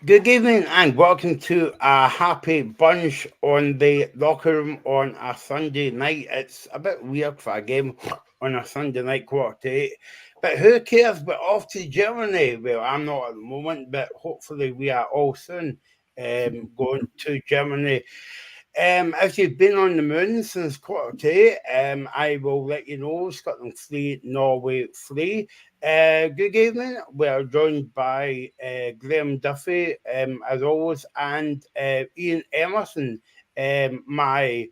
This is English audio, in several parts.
Good evening and welcome to a happy bunch on the locker room on a Sunday night. It's a bit weird for a game on a Sunday night, quarter to eight. But who cares? We're off to Germany. Well, I'm not at the moment, but hopefully we are all soon going to Germany. If you've been on the moon since quarter to eight, I will let you know Scotland 3, Norway 3. Good evening. We're joined by Graham Duffy, as always, and Ian Emerson, my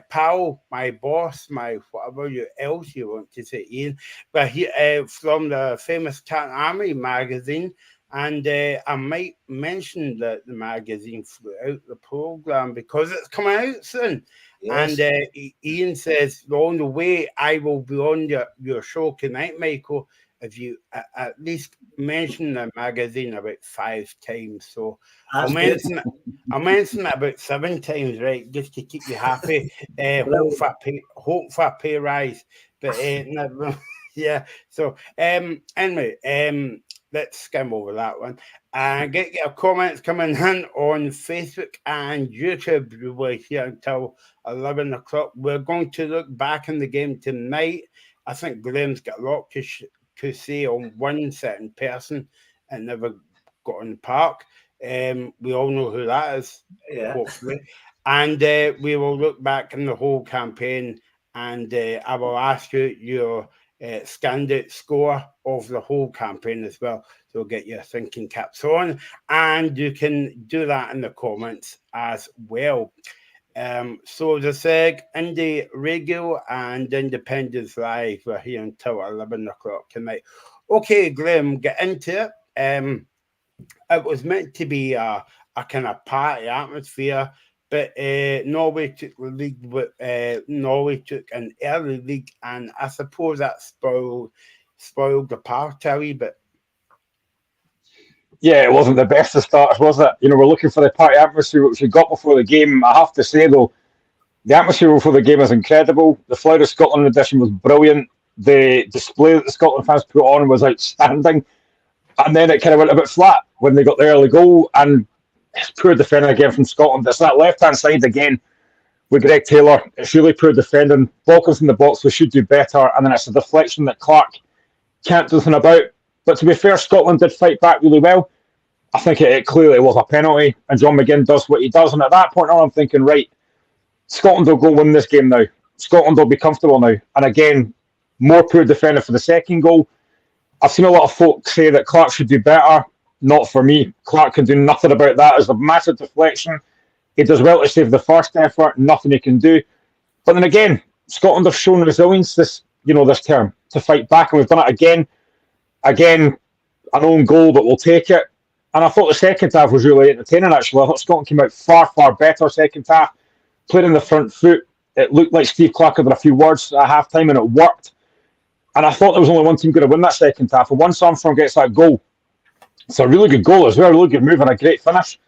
pal, my boss, my whatever else you want to say, Ian. But he from the famous Cat Army magazine. And I might mention the magazine throughout the program because it's coming out soon. Yes. And Ian says, on the way, I will be on your show tonight, Michael, if you at least mention the magazine about 5 times. So I'll mention it about 7 times, right, just to keep you happy. Hope for a pay rise. But no, yeah. So anyway, let's skim over that one and get your comments coming in on Facebook and YouTube. We're here until 11 o'clock. We're going to look back in the game tonight. I think Graham's got a lot to say on one certain person and never got on the park. We all know who that is, hopefully. And we will look back in the whole campaign and I will ask you your standard score of the whole campaign as well. So get your thinking caps on, and you can do that in the comments as well. So the SEG, Indie Radio and Independence Live, we're here until 11 o'clock tonight. Okay, Graham, get into it. It was meant to be a kind of party atmosphere, but Norway took the league. Norway took an early league, and I suppose that spoiled the party a wee bit. Yeah, it wasn't the best of starters, was it? We're looking for the party atmosphere which we got before the game. I have to say, though, the atmosphere before the game was incredible. The Flower of Scotland edition was brilliant. The display that the Scotland fans put on was outstanding. And then it kind of went a bit flat when they got the early goal. And it's poor defending again from Scotland. It's that left-hand side again with Greg Taylor. It's really poor defending. Balkans in the box, we should do better. And then it's a deflection that Clark can't do anything about. But to be fair, Scotland did fight back really well. I think it clearly was a penalty, and John McGinn does what he does. And at that point on, I'm thinking, right, Scotland will go win this game now. Scotland will be comfortable now. And again, more poor defending for the second goal. I've seen a lot of folks say that Clark should do better. Not for me. Clark can do nothing about that. It's a massive deflection. He does well to save the first effort. Nothing he can do. But then again, Scotland have shown resilience this term to fight back, and we've done it again. Again, an own goal, but we'll take it. And I thought the second half was really entertaining, actually. I thought Scotland came out far, far better second half. Played in the front foot. It looked like Steve Clark had a few words at half-time, and it worked. And I thought there was only one team going to win that second half. And once Armstrong gets that goal, it's a really good goal as well, a really good move and a great finish.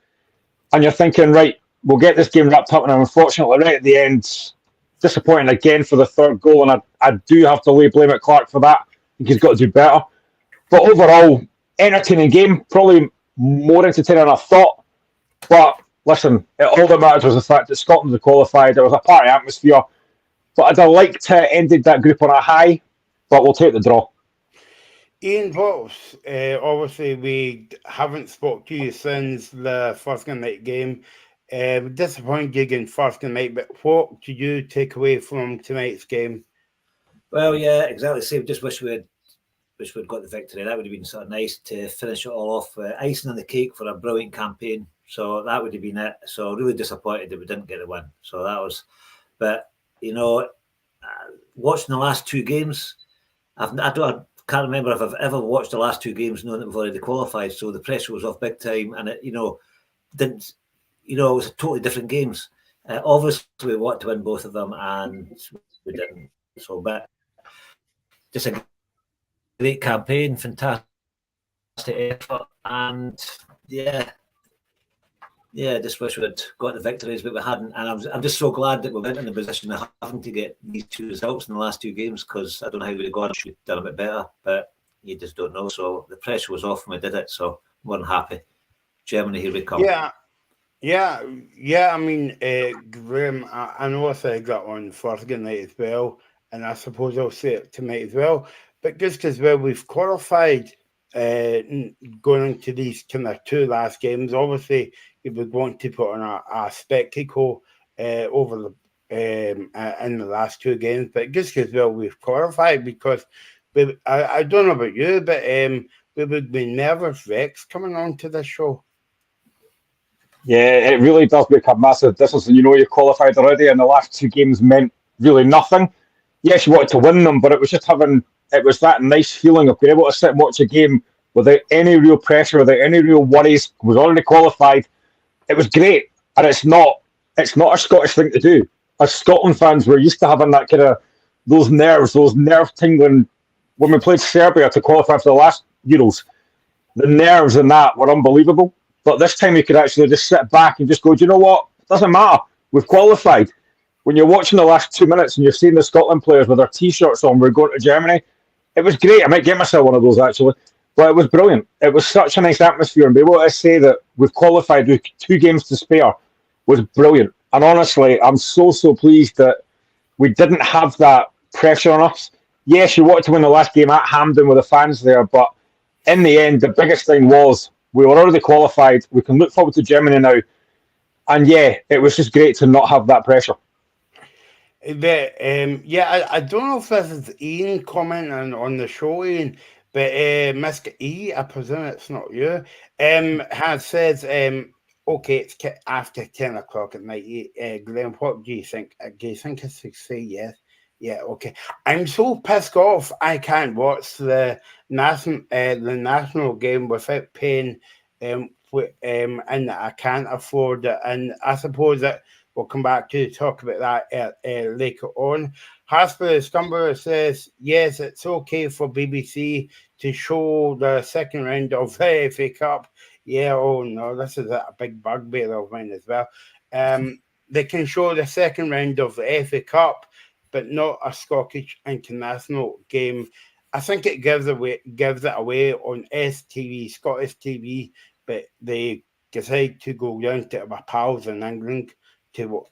And you're thinking, right, we'll get this game wrapped up. And unfortunately, right at the end, disappointing again for the third goal. And I do have to lay blame at Clark for that. I think he's got to do better. But overall, entertaining game, probably more entertaining than I thought. But listen, all that matters was the fact that Scotland had qualified. There was a party atmosphere. But I'd have liked to ended that group on a high, but we'll take the draw. Ian Potts, obviously we haven't spoke to you since the first night game. Disappointed in first night, but what do you take away from tonight's game? Well, yeah, exactly the same. Just wish we'd got the victory. That would have been sort of nice to finish it all off. Icing on the cake for a brilliant campaign. So that would have been it. So really disappointed that we didn't get the win. So that was, but watching the last two games, I can't remember if I've ever watched the last two games knowing that we've already qualified. So the pressure was off big time, and it didn't. It was totally different games. Obviously, we wanted to win both of them, and we didn't. So, but just a great campaign, fantastic effort, and just wish we'd got the victories, but we hadn't. And I'm just so glad that we went in the position of having to get these two results in the last two games, because I don't know how we'd have gone. Should have done a bit better, but you just don't know. So the pressure was off when we did it. So more than happy. Germany, here we come. Yeah. I mean, Graham, I know I said that on Thursday night as well, and I suppose I'll say it tonight as well. But just as well, we've qualified going into these kind of two last games. Obviously, we would want to put on a spectacle over the in the last two games, but just as well, we've qualified because I don't know about you, but we would be nervous wrecks coming on to this show. Yeah, it really does make a massive difference. And you're qualified already, and the last two games meant really nothing. Yes, you wanted to win them, but it was just it was that nice feeling of being able to sit and watch a game without any real pressure, without any real worries. Was already qualified. It was great, and it's not a Scottish thing to do. As Scotland fans, we're used to having that kind of those nerve tingling when we played Serbia to qualify for the last Euros. The nerves in that were unbelievable. But this time you could actually just sit back and just go, do you know what? It doesn't matter. We've qualified. When you're watching the last 2 minutes and you're seeing the Scotland players with their T-shirts on, we're going to Germany. It was great. I might get myself one of those actually. But it was brilliant. It was such a nice atmosphere. And be able to say that we've qualified with 2 games to spare was brilliant. And honestly, I'm so pleased that we didn't have that pressure on us. Yes, you wanted to win the last game at Hampden with the fans there, but in the end, the biggest thing was we were already qualified. We can look forward to Germany now. And yeah, it was just great to not have that pressure. But I don't know if this is Ian commenting on the show, Ian, but Mr. E, I presume it's not you, has says, okay, it's after 10 o'clock at night. Glenn, what do you think? Do you think I should say yes? Yeah, okay. I'm so pissed off I can't watch the national game without paying, and I can't afford it. And I suppose that we'll come back to talk about that later on. Hasper Scumber says, yes, it's okay for BBC to show the second round of the FA Cup. Yeah, oh no, this is a big bugbear of mine as well. They can show the second round of the FA Cup, but not a Scottish international game. I think it gives it away on STV, Scottish TV, but they decide to go down to our pals in England to,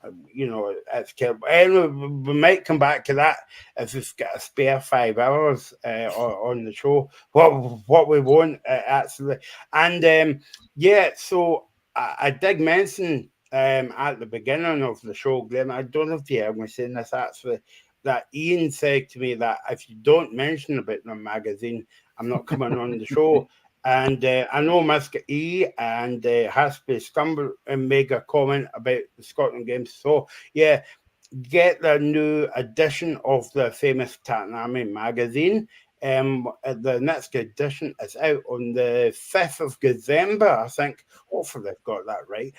it's terrible. Anyway, we might come back to that if we've got a spare 5 hours on the show. What we want, actually. And, so I did mention at the beginning of the show, Glenn, I don't know if you heard me saying this actually, that Ian said to me that if you don't mention about the magazine, I'm not coming on the show. And I know Mr. E and Haspy Scumber make a comment about the Scotland games. So, yeah, get the new edition of the famous Tartan Army magazine. The next edition is out on the 5th of December, I think. Hopefully they've got that right.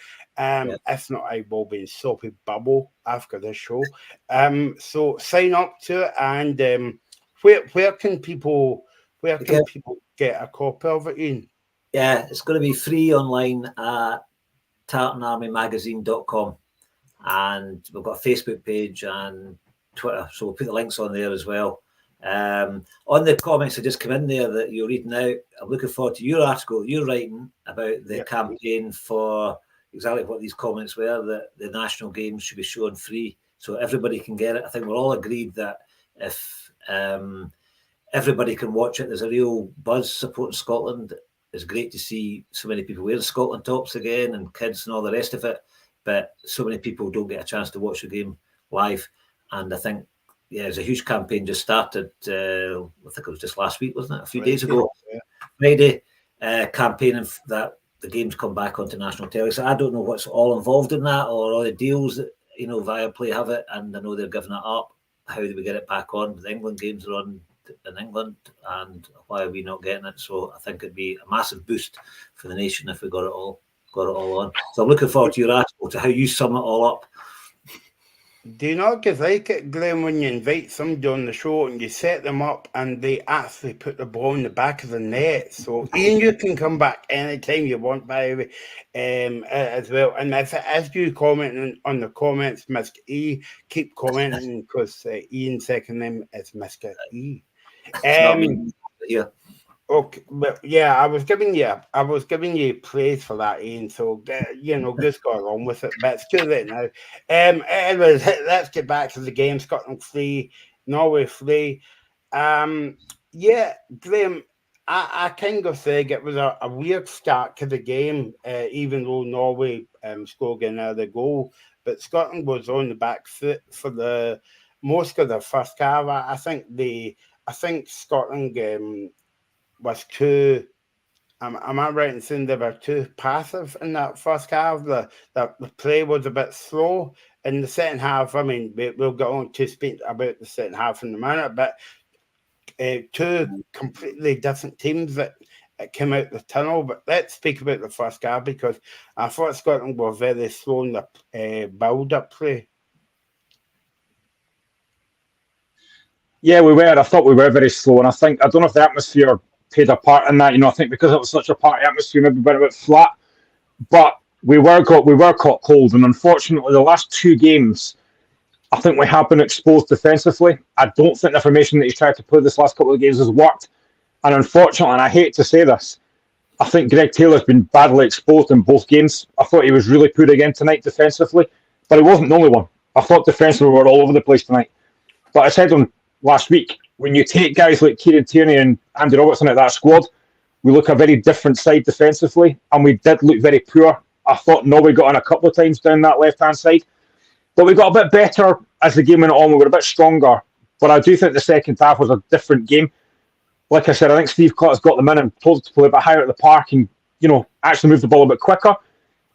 If not, I will be in soapy bubble after this show. So sign up to it, and where can people get a copy of it, Ian? Yeah, it's going to be free online at tartanarmymagazine.com, and we've got a Facebook page and Twitter, so we'll put the links on there as well. On the comments that just come in there that you're reading out, I'm looking forward to your article you're writing about the campaign for exactly what these comments were, that the national games should be shown free so everybody can get it. I think we're all agreed that if everybody can watch it, there's a real buzz supporting Scotland. It's great to see so many people wearing Scotland tops again and kids and all the rest of it, but so many people don't get a chance to watch the game live. And I think, there's a huge campaign just started, I think it was just last week, wasn't it? A few days ago. Yeah. Friday, campaigning that the games come back onto national telly. So I don't know what's all involved in that or all the deals that, Viaplay have it, and I know they're giving it up. How do we get it back on? The England games are on in England, and why are we not getting it? So I think it'd be a massive boost for the nation if we got it all on. So I'm looking forward to your article, to how you sum it all up. Do you not like it, Glenn, when you invite somebody on the show and you set them up and they actually put the ball in the back of the net? So, Ian, you can come back anytime you want, by the way, as well. And if it is you commenting on the comments, Mr. E, keep commenting because Ian's second name is Mr. E. Yeah. Okay, but yeah, I was giving you praise for that, Ian. So just go along with it. But it's too late now. Anyways, let's get back to the game. Scotland 3, Norway 3. Yeah, Graham, I kind of think it was a weird start to the game, even though Norway scored another goal. But Scotland was on the back foot for the most of the first half. I think Scotland was too. Am I right in saying they were too passive in that first half? The play was a bit slow. In the second half, I mean, we'll get on to speak about the second half in a minute, but two completely different teams that came out the tunnel. But let's speak about the first half because I thought Scotland were very slow in the build-up play. Yeah, we were. I thought we were very slow, and I don't know if the atmosphere played a part in that. I think because it was such a party atmosphere, maybe went a bit flat. But we were caught cold, and unfortunately, the last two games, I think we have been exposed defensively. I don't think the formation that he's tried to play this last couple of games has worked, and unfortunately, and I hate to say this, I think Greg Taylor's been badly exposed in both games. I thought he was really poor again tonight defensively, but he wasn't the only one. I thought defensively we were all over the place tonight. But I said on last week, when you take guys like Kieran Tierney and Andy Robertson out of that squad, we look a very different side defensively, and we did look very poor. I thought Norway got on a couple of times down that left-hand side, but we got a bit better as the game went on. We were a bit stronger, but I do think the second half was a different game. Like I said, I think Steve Clark's got them in and told to play a bit higher at the park and actually move the ball a bit quicker.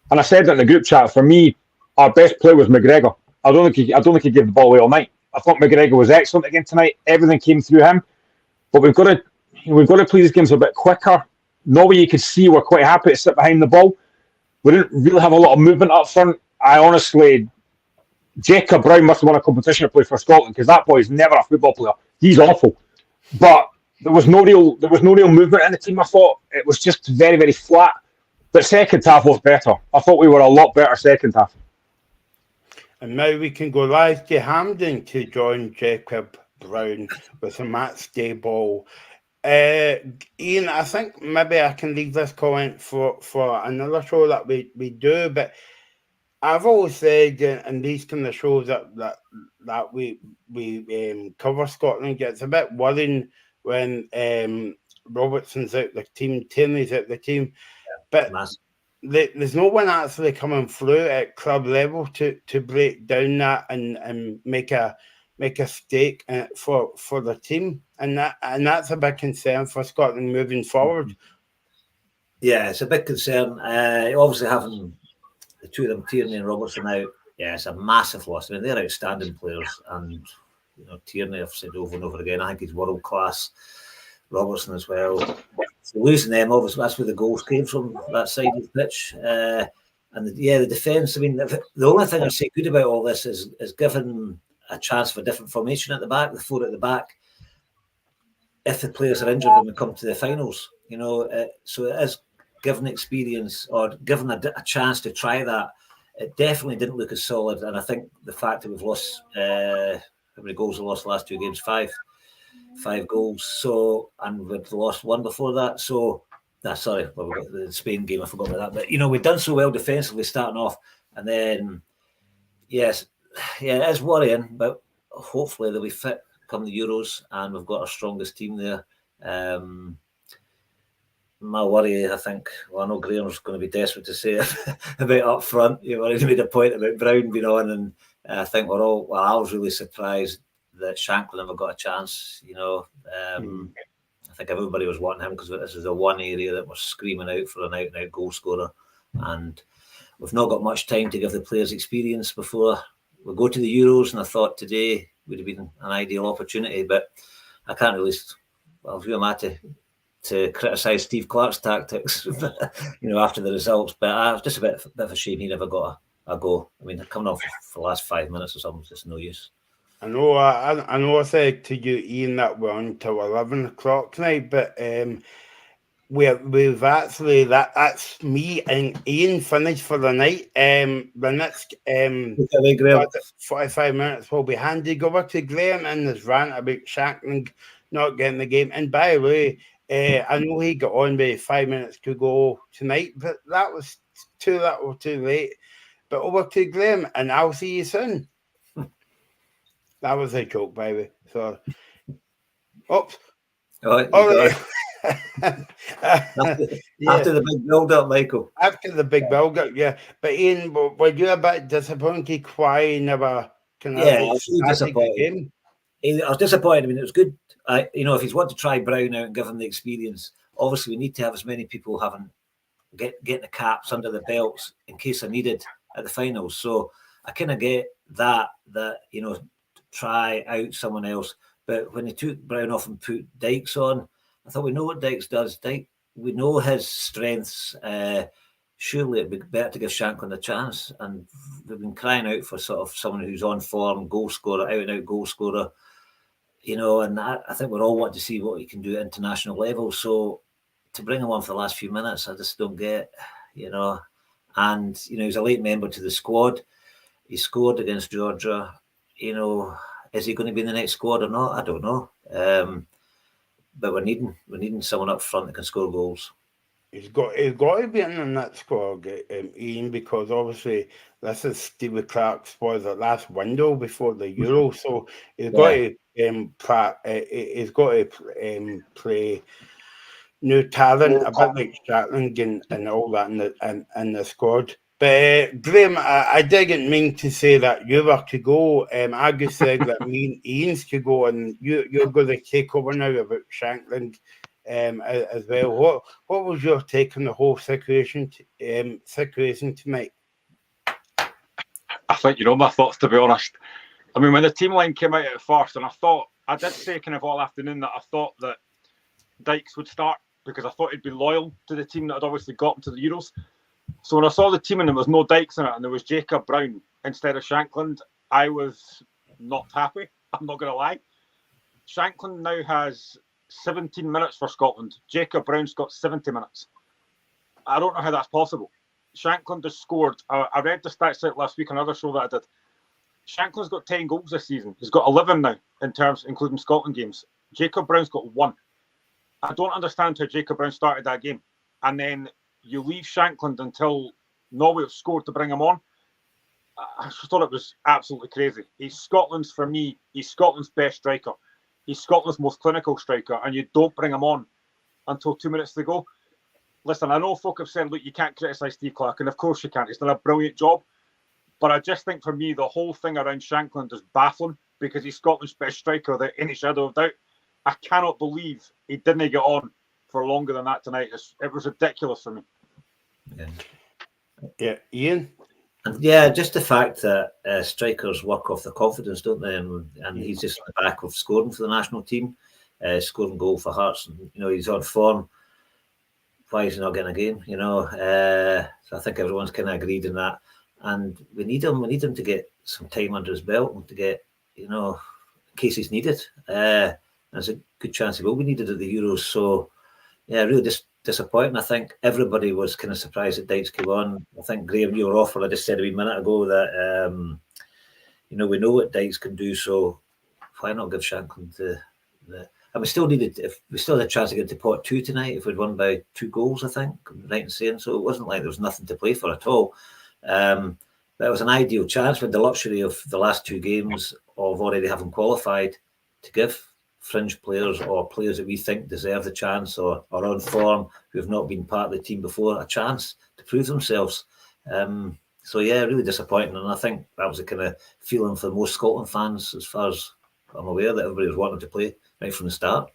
And I said that in the group chat. For me, our best player was McGregor. I don't think he gave the ball away all night. I thought McGregor was excellent again tonight. Everything came through him. But we've got to play these games a bit quicker. Norway, you could see, we're quite happy to sit behind the ball. We didn't really have a lot of movement up front. I honestly, Jacob Brown must have won a competition to play for Scotland because that boy is never a football player. He's awful. But there was no real movement in the team. I thought it was just very, very flat. But second half was better. I thought we were a lot better second half. And now we can go live to Hampden to join Jacob Brown with a match day ball. Ian, I think maybe I can leave this comment for another show that we do, but I've always said in these kind of shows that we cover Scotland, it's a bit worrying when Robertson's out the team, Tierney's out the team, but there's no one actually coming through at club level to break down that and make a stake for the team, and that's a big concern for Scotland moving forward. Yeah, it's a big concern. Obviously, having the two of them, Tierney and Robertson, out, yeah, it's a massive loss. I mean, they're outstanding players, and Tierney, I've said over and over again, I think he's world class. Robertson as well. So losing them, obviously, that's where the goals came from, that side of the pitch. And the defence. I mean, the only thing I say good about all this is given a chance for a different formation at the back, the four at the back. If the players are injured when we come to the finals, so it is given experience or given a chance to try that. It definitely didn't look as solid, and I think the fact that we've lost how many goals we lost the last two games, five goals. So, and we'd lost one before that. So, we got the Spain game. I forgot about that. But we've done so well defensively starting off, and then it is worrying. But hopefully they'll be fit come the Euros, and we've got our strongest team there. My worry, I think, I know Graham's going to be desperate to say it about up front. You've already made a point about Brown being on, and I think I was really surprised that Shankland never got a chance. I think everybody was wanting him because this is the one area that we're screaming out for an out-and-out goal scorer, and we've not got much time to give the players experience before we go to the Euros. And I thought today would have been an ideal opportunity, but I can't really. Well, who am I to criticise Steve Clark's tactics, after the results? But just a bit of a shame he never got a go. I mean, coming off for the last 5 minutes or something, it's just no use. I know I said to you, Ian, that we're on till 11 o'clock tonight, but we've actually that's me and Ian finished for the night. The next 45 minutes will be handed over to Graham and his rant about Shankland not getting the game. And by the way, I know he got on with 5 minutes to go tonight, but that was too little too late. But over to Graham, and I'll see you soon. That was a joke, by the way. So, oops. All Right. After the big build-up, Michael. After the big build-up, yeah. But Ian, were you a bit disappointed? Why never kind of I was really disappointed. Game? I was disappointed. I mean, it was good. If he's want to try Brown out and give him the experience, obviously we need to have as many people getting the caps under the belts in case they're needed at the finals. So I kind of get that try out someone else. But when they took Brown off and put Dykes on, I thought we know what Dykes does. We know his strengths. Surely it'd be better to give Shankland a chance. And we've been crying out for sort of someone who's on form, goal scorer, out and out goal scorer. And I think we're all wanting to see what he can do at international level. So to bring him on for the last few minutes, I just don't get, And, he's a late member to the squad. He scored against Georgia. Is he going to be in the next squad or not? I don't know. But we're needing someone up front that can score goals. He's got to be in that squad, Ian, because obviously this is Stevie Clark's the last window before the Euro, so he's got to play new talent, a bit like Scotland and all that in the squad. But Graham, I didn't mean to say that you were to go. I just said that me and Ian's to go, and you're going to take over now about Shankland as well. What was your take on the whole situation tonight? I think my thoughts, to be honest. I mean, when the team line came out at first, and I did say kind of all afternoon that I thought that Dykes would start because I thought he'd be loyal to the team that had obviously got him to the Euros. So when I saw the team and there was no Dykes in it and there was Jacob Brown instead of Shankland, I was not happy. I'm not going to lie. Shankland now has 17 minutes for Scotland. Jacob Brown's got 70 minutes. I don't know how that's possible. Shankland has scored. I read the stats out last week on another show that I did. Shankland's got 10 goals this season. He's got 11 now, including Scotland games. Jacob Brown's got 1. I don't understand how Jacob Brown started that game. And then you leave Shankland until Norway have scored to bring him on. I just thought it was absolutely crazy. He's Scotland's best striker. He's Scotland's most clinical striker, and you don't bring him on until 2 minutes to go. Listen, I know folk have said, look, you can't criticise Steve Clark, and of course you can't. He's done a brilliant job. But I just think for me, the whole thing around Shankland is baffling because he's Scotland's best striker without any shadow of doubt. I cannot believe he didn't get on for longer than that tonight. It was ridiculous for me. Yeah, Ian? Yeah, just the fact that strikers work off their confidence, don't they? And he's just on the back of scoring for the national team, scoring goal for Hearts. And, he's on form. Why is he not getting a game? So I think everyone's kind of agreed in that. And we need him. We need him to get some time under his belt and to get, in case he's needed. There's a good chance he will be needed at the Euros. So, yeah, really disappointing. I think everybody was kind of surprised that Dykes came on. I think, Graham, you were awful. I just said a wee minute ago that, we know what Dykes can do. So why not give Shankland the and we still had a chance to get to pot 2 tonight if we'd won by 2 goals, I think, right in saying. So it wasn't like there was nothing to play for at all. But it was an ideal chance with the luxury of the last 2 games of already having qualified to give fringe players or players that we think deserve the chance or are on form who have not been part of the team before a chance to prove themselves. So yeah, really disappointing, and I think that was the kind of feeling for most Scotland fans, as far as I'm aware, that everybody was wanting to play right from the start.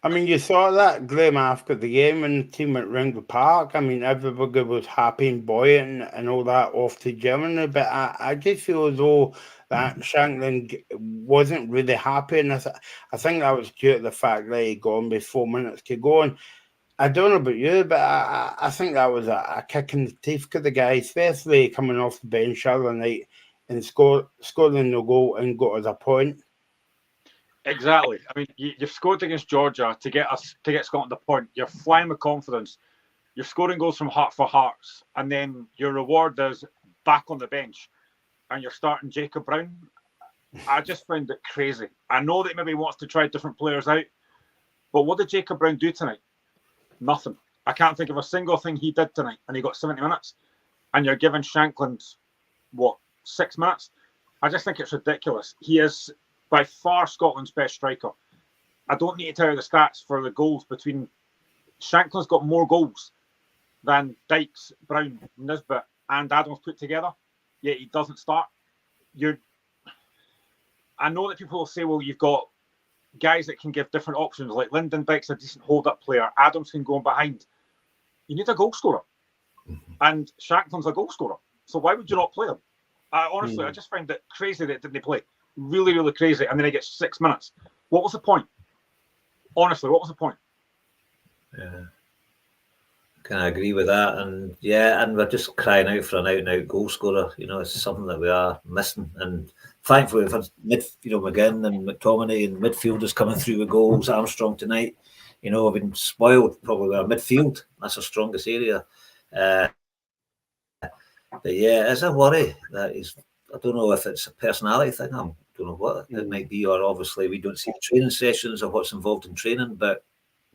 I mean, you saw that, Graham, after the game when the team went round the park. I mean, everybody was happy and buoyant and all that off to Germany, but I just feel as though that Shankland wasn't really happy, and I think that was due to the fact that he got on with 4 minutes to go. And I don't know about you, but I think that was a kick in the teeth for the guy, especially coming off the bench the other night and scoring no goal and got us a point. Exactly. I mean, you've scored against Georgia to get Scotland a point. You're flying with confidence. You're scoring goals from heart for Hearts, and then your reward is back on the bench, and you're starting Jacob Brown. I just found it crazy. I know that maybe he wants to try different players out, But what did Jacob Brown do tonight? Nothing. I can't think of a single thing he did tonight, and he got 70 minutes. And you're giving Shankland, 6 minutes? I just think it's ridiculous. He is by far Scotland's best striker. I don't need to tell you the stats for the goals between. Shankland's got more goals than Dykes, Brown, Nisbet, and Adams put together. Yet he doesn't start. I know that people will say, well, you've got guys that can give different options, like Lyndon Dykes, a decent hold-up player. Adams can go in behind. You need a goal scorer. And Shankland's a goal scorer. So why would you not play him? Honestly, I just find it crazy that didn't play. Really, really crazy. And then he gets 6 minutes. What was the point? Honestly, what was the point? Yeah. Can I agree with that? And we're just crying out for an out-and-out goal scorer. It's something that we are missing. And thankfully, we've had McGinn and McTominay and midfielders coming through with goals. Armstrong tonight, we've been spoiled probably with our midfield. That's our strongest area. But it's a worry that I don't know if it's a personality thing. I don't know what it might be, or obviously we don't see training sessions or what's involved in training. But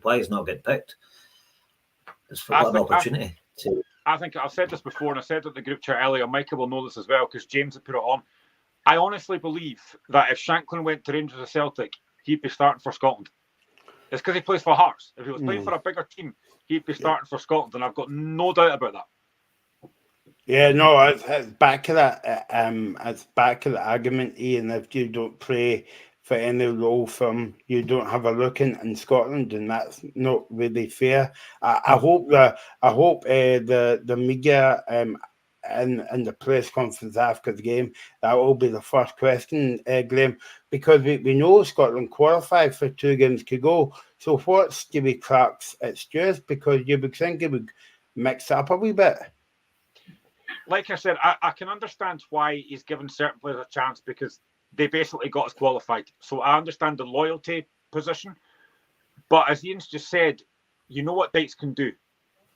why he's not getting picked? It's for an opportunity. I think I've said this before, and I said it in the group chat earlier. Michael will know this as well because James had put it on. I honestly believe that if Shankland went to Rangers or Celtic, he'd be starting for Scotland. It's because he plays for Hearts. If he was playing for a bigger team, he'd be starting for Scotland, and I've got no doubt about that. Yeah, no, it's back to that. It's back to the argument, Ian. If you don't play for any role from, you don't have a look in Scotland, and that's not really fair. I hope the media in the press conference after the game, that will be the first question, Graham, because we know Scotland qualified for 2 games to go. So what's Stevie Clarke's excuse? Because you would think it would mix up a wee bit. Like I said, I can understand why he's given certain players a chance because they basically got us qualified. So I understand the loyalty position. But as Ian's just said, you know what Dykes can do.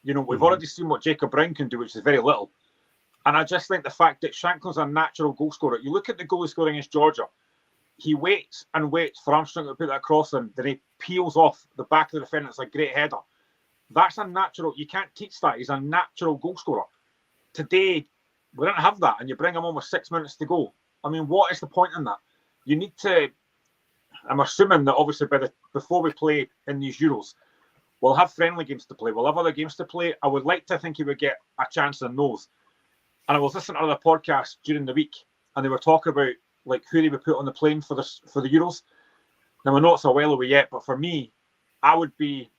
We've already seen what Jacob Brown can do, which is very little. And I just think the fact that Shankland's a natural goal scorer. You look at the goal he scored against Georgia. He waits and waits for Armstrong to put that cross in. Then he peels off the back of the defender. It's a great header. That's a natural. You can't teach that. He's a natural goal scorer. Today, we don't have that. And you bring him on with 6 minutes to go. I mean, what is the point in that? You need to. I'm assuming that obviously before we play in these Euros, we'll have friendly games to play. We'll have other games to play. I would like to think he would get a chance in those. And I was listening to other podcasts during the week, and they were talking about like who they would put on the plane for the Euros. Now I know it's a while away yet, but for me, I would be.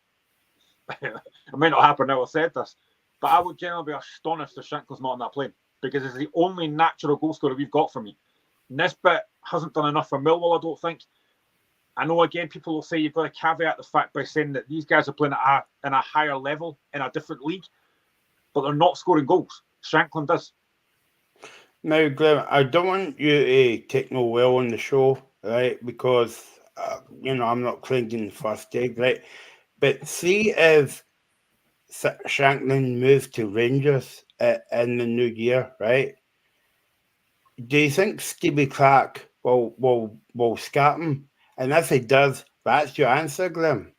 It might not happen now. I said this, but I would generally be astonished if Shankland's not on that plane because it's the only natural goal scorer we've got for me. Nisbet hasn't done enough for Millwall, I don't think. I know, again, people will say you've got to caveat the fact by saying that these guys are playing at a higher level in a different league, but they're not scoring goals. Shankland does. Now, Graham, I don't want you to take no well on the show, right? Because, I'm not clinging first egg, right? But see if Shankland moved to Rangers in the new year, right? Do you think Stevie Clarke will scat him? And if he does, that's your answer, Graham.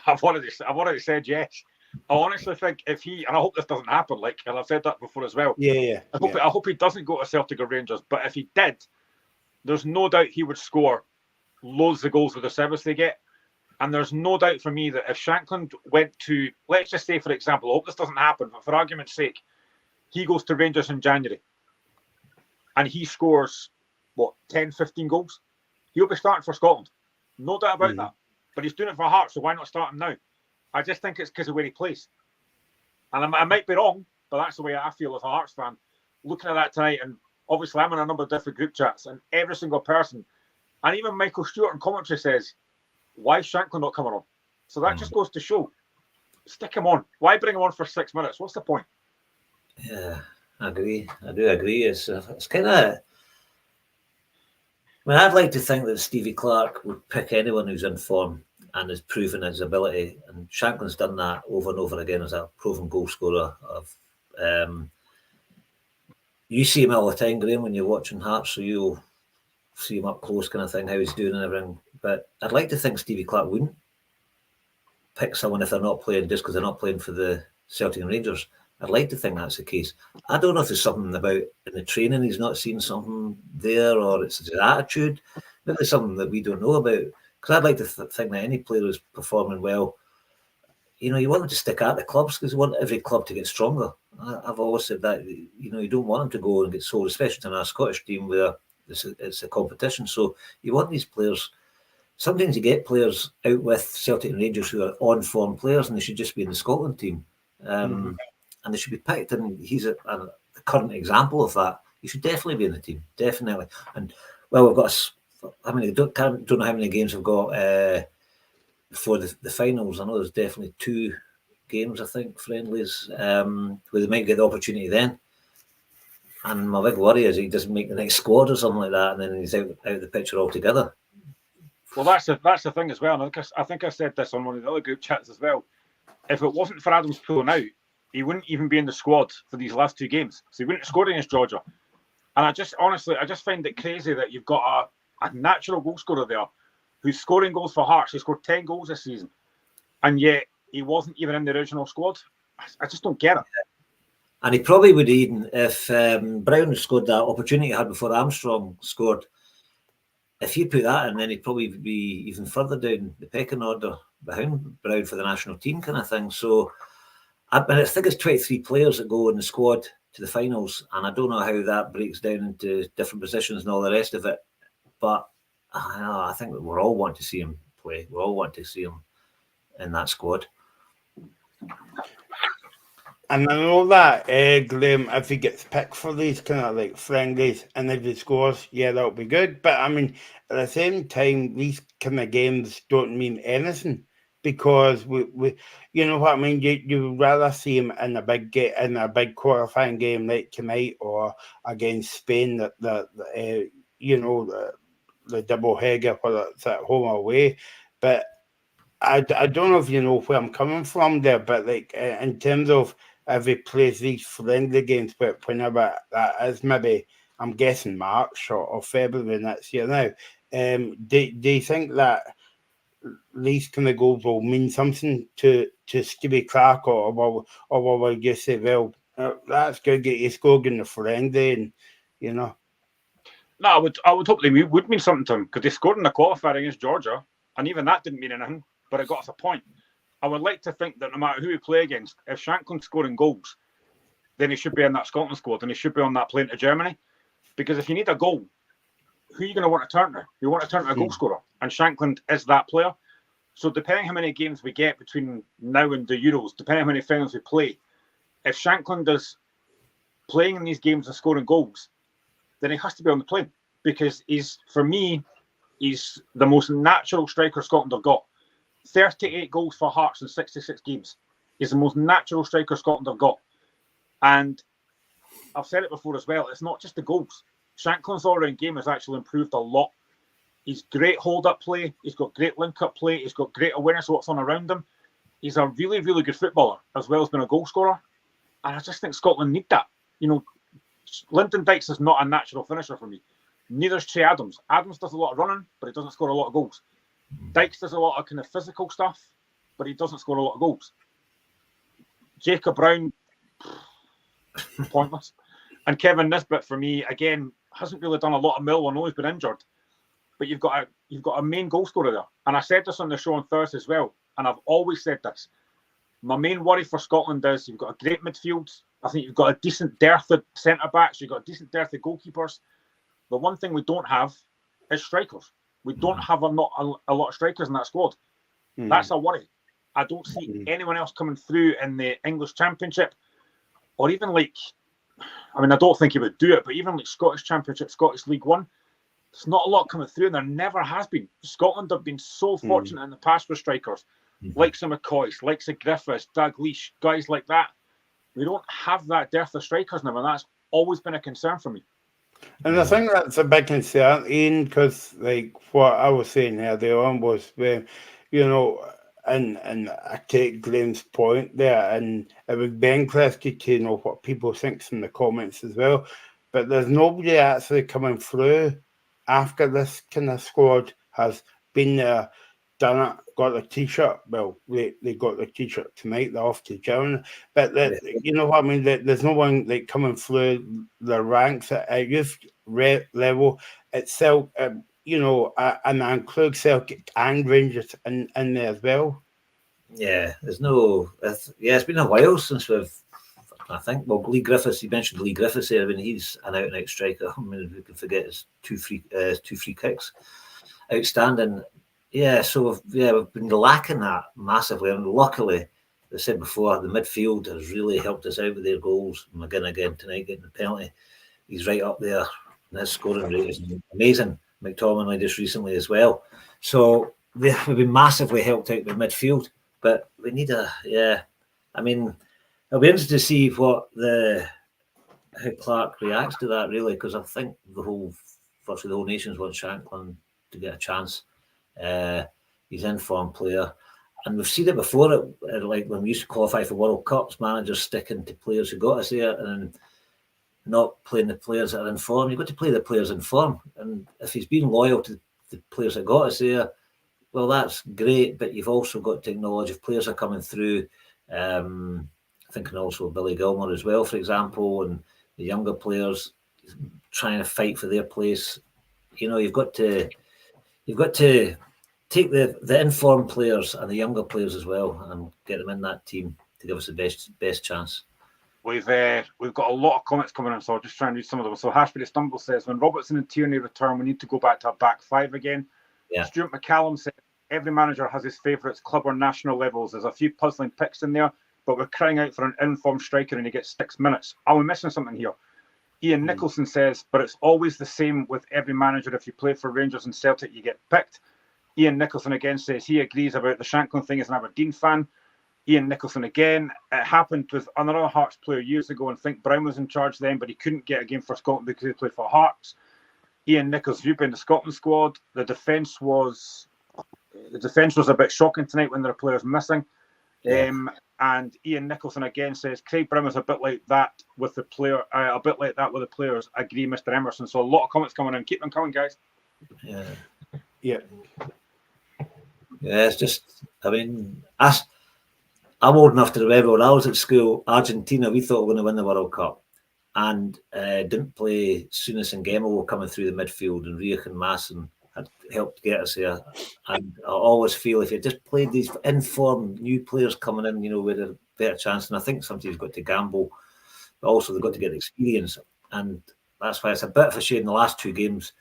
I've already said yes. I honestly think if he, and I hope this doesn't happen, and I've said that before as well. Yeah. I hope he doesn't go to Celtic or Rangers, but if he did, there's no doubt he would score loads of goals with the service they get. And there's no doubt for me that if Shankland went to, let's just say, for example, I hope this doesn't happen, but for argument's sake, he goes to Rangers in January and he scores, 10, 15 goals? He'll be starting for Scotland. No doubt about that. But he's doing it for Hearts, so why not start him now? I just think it's because of where he plays. And I might be wrong, but that's the way I feel as a Hearts fan. Looking at that tonight, and obviously I'm in a number of different group chats, and every single person, and even Michael Stewart in commentary says, why is Shankland not coming on? So that just goes to show, stick him on. Why bring him on for 6 minutes? What's the point? Yeah, I agree. I do agree. It's kind of... I mean, I'd like to think that Stevie Clarke would pick anyone who's in form and has proven his ability. And Shankland's done that over and over again as a proven goal scorer. You see him all the time, Graham, when you're watching Hearts, so you'll see him up close kind of thing, how he's doing and everything. But I'd like to think Stevie Clarke wouldn't. pick someone if they're not playing just because they're not playing for the Celtic and Rangers. I'd like to think that's the case. I don't know if there's something about in the training he's not seen something there, or it's his attitude. Maybe there's something that we don't know about. Because I'd like to think that any player who's performing well, you want them to stick at the clubs because you want every club to get stronger. I've always said that, you don't want them to go and get sold, especially in our Scottish team where it's a competition. So you want these players. Sometimes you get players out with Celtic and Rangers who are on-form players and they should just be in the Scotland team. And they should be picked. And he's a current example of that. He should definitely be in the team. Definitely. And, well, we've got, don't know how many games we've got before the finals. I know there's definitely 2 games, I think, friendlies, where they might get the opportunity then. And my big worry is he doesn't make the next squad or something like that, and then he's out of the picture altogether. Well, that's the thing as well. And I think I said this on one of the other group chats as well. If it wasn't for Adams pulling out, he wouldn't even be in the squad for these last 2 games. So he wouldn't have scored against Georgia. And I just find it crazy that you've got a natural goal scorer there who's scoring goals for Hearts. He scored 10 goals this season. And yet he wasn't even in the original squad. I just don't get it. And he probably would even, if Brown scored that opportunity he had before Armstrong scored, if you put that in, then he'd probably be even further down the pecking order behind Brown for the national team kind of thing. So I think it's 23 players that go in the squad to the finals, and I don't know how that breaks down into different positions and all the rest of it. But I think we all want to see him play. We all want to see him in that squad. And I know that Graham, if he gets picked for these kind of like friendlies and if he scores, yeah, that'll be good. But I mean, at the same time, these kind of games don't mean anything because we you know what I mean. You would rather see him in a big qualifying game like tonight or against Spain. The double header, whether it's at home or away. But I don't know if you know where I'm coming from there. But like in terms of if he plays these friendly games, but whenever that is, maybe I'm guessing March or February next year now. Do you think that these kind of goals will mean something to Stevie Clark, or will we just say, well, that's good, get you scored in the friendly, and No, I would hope they would mean something to him because they scored in the qualifier against Georgia, and even that didn't mean anything, but it got us a point. I would like to think that no matter who we play against, if Shankland's scoring goals, then he should be in that Scotland squad and he should be on that plane to Germany. Because if you need a goal, who are you going to want to turn to? You want to turn to a goal scorer, and Shankland is that player. So depending how many games we get between now and the Euros, depending how many finals we play, if Shankland is playing in these games and scoring goals, then he has to be on the plane because he's the most natural striker Scotland have got. 38 goals for Hearts in 66 games. He's the most natural striker Scotland have got. And I've said it before as well, it's not just the goals. Shankland's all-round game has actually improved a lot. He's great hold-up play. He's got great link-up play. He's got great awareness of what's on around him. He's a really, really good footballer as well as being a goal scorer. And I just think Scotland need that. Lyndon Dykes is not a natural finisher for me. Neither is Che Adams. Adams does a lot of running, but he doesn't score a lot of goals. Dykes does a lot of kind of physical stuff, but he doesn't score a lot of goals. Jacob Brown, pointless. And Kevin Nisbet, for me, again, hasn't really done a lot of mill. I know he's been injured, but you've got a main goal scorer there. And I said this on the show on Thursday as well, and I've always said this. My main worry for Scotland is you've got a great midfield. I think you've got a decent dearth of centre-backs. You've got a decent dearth of goalkeepers. The one thing we don't have is strikers. We don't have a lot of strikers in that squad. That's a worry. I don't see anyone else coming through in the English Championship, or even I don't think he would do it, but even like Scottish Championship, Scottish League One, there's not a lot coming through, and there never has been. Scotland have been so fortunate in the past with strikers, like some McCoys, like some Griffiths, Dalglish, guys like that. We don't have that dearth of strikers now, and that's always been a concern for me. And I think that's a big concern, Ian, because like what I was saying earlier on was, and I take Graham's point there, and it would be interested to know what people think in the comments as well. But there's nobody actually coming through after this kind of squad has been there done it, got the t-shirt. Well, they got the t-shirt tonight. They're off to Germany, but you know what I mean. There's no one like coming through the ranks at youth level itself. You know, and I include Celtic and Rangers in there as well. Yeah, there's no. It's been a while since we've. I think, well, Lee Griffiths, you mentioned Lee Griffiths there. I mean, he's an out-and-out striker. I mean, we can forget his two free kicks. Outstanding. Yeah, so we've been lacking that massively. And luckily, as I said before, the midfield has really helped us out with their goals. McGinn again tonight getting the penalty. He's right up there. And his scoring rate is amazing. McTominay just recently as well. So we've been massively helped out with midfield. But we need I mean, it'll be interesting to see how Clark reacts to that, really, because I think virtually the whole nations want Shankland to get a chance. He's an informed player, and we've seen it before. Like when we used to qualify for World Cups, managers sticking to players who got us there and not playing the players that are in form. You've got to play the players in form, and if he's been loyal to the players that got us there, well, that's great. But you've also got to acknowledge if players are coming through. Thinking also of Billy Gilmore as well, for example, and the younger players trying to fight for their place. You know, you've got to take the informed players and the younger players as well and get them in that team to give us the best chance. We've got a lot of comments coming in, so I'll just try and read some of them. So Hashbury Stumble says, when Robertson and Tierney return, we need to go back to a back five again. Yeah. Stuart McCallum said, every manager has his favourites, club or national levels. There's a few puzzling picks in there, but we're crying out for an informed striker and he gets 6 minutes. Are we missing something here? Ian Nicholson says, but it's always the same with every manager. If you play for Rangers and Celtic, you get picked. Ian Nicholson again says he agrees about the Shankland thing as an Aberdeen fan. Ian Nicholson again, it happened with another Hearts player years ago, and think Brown was in charge then, but he couldn't get a game for Scotland because he played for Hearts. Ian Nichols' view in the Scotland squad, the defence was a bit shocking tonight when there are players missing. Yeah. And Ian Nicholson again says Craig Brown was a bit like that with the player, a bit like that with the players. Agree, Mr. Emerson. So a lot of comments coming in. Keep them coming, guys. Yeah. Yeah. Yeah, it's just, I mean, I'm old enough to remember when I was at school, Argentina, we thought we were going to win the World Cup, and didn't play Souness and Gemmell were coming through the midfield, and Rioch and Masson had helped get us there. And I always feel if you just played these informed new players coming in, you know, with a better chance. And I think somebody's got to gamble, but also they've got to get experience. And that's why it's a bit of a shame in the last two games,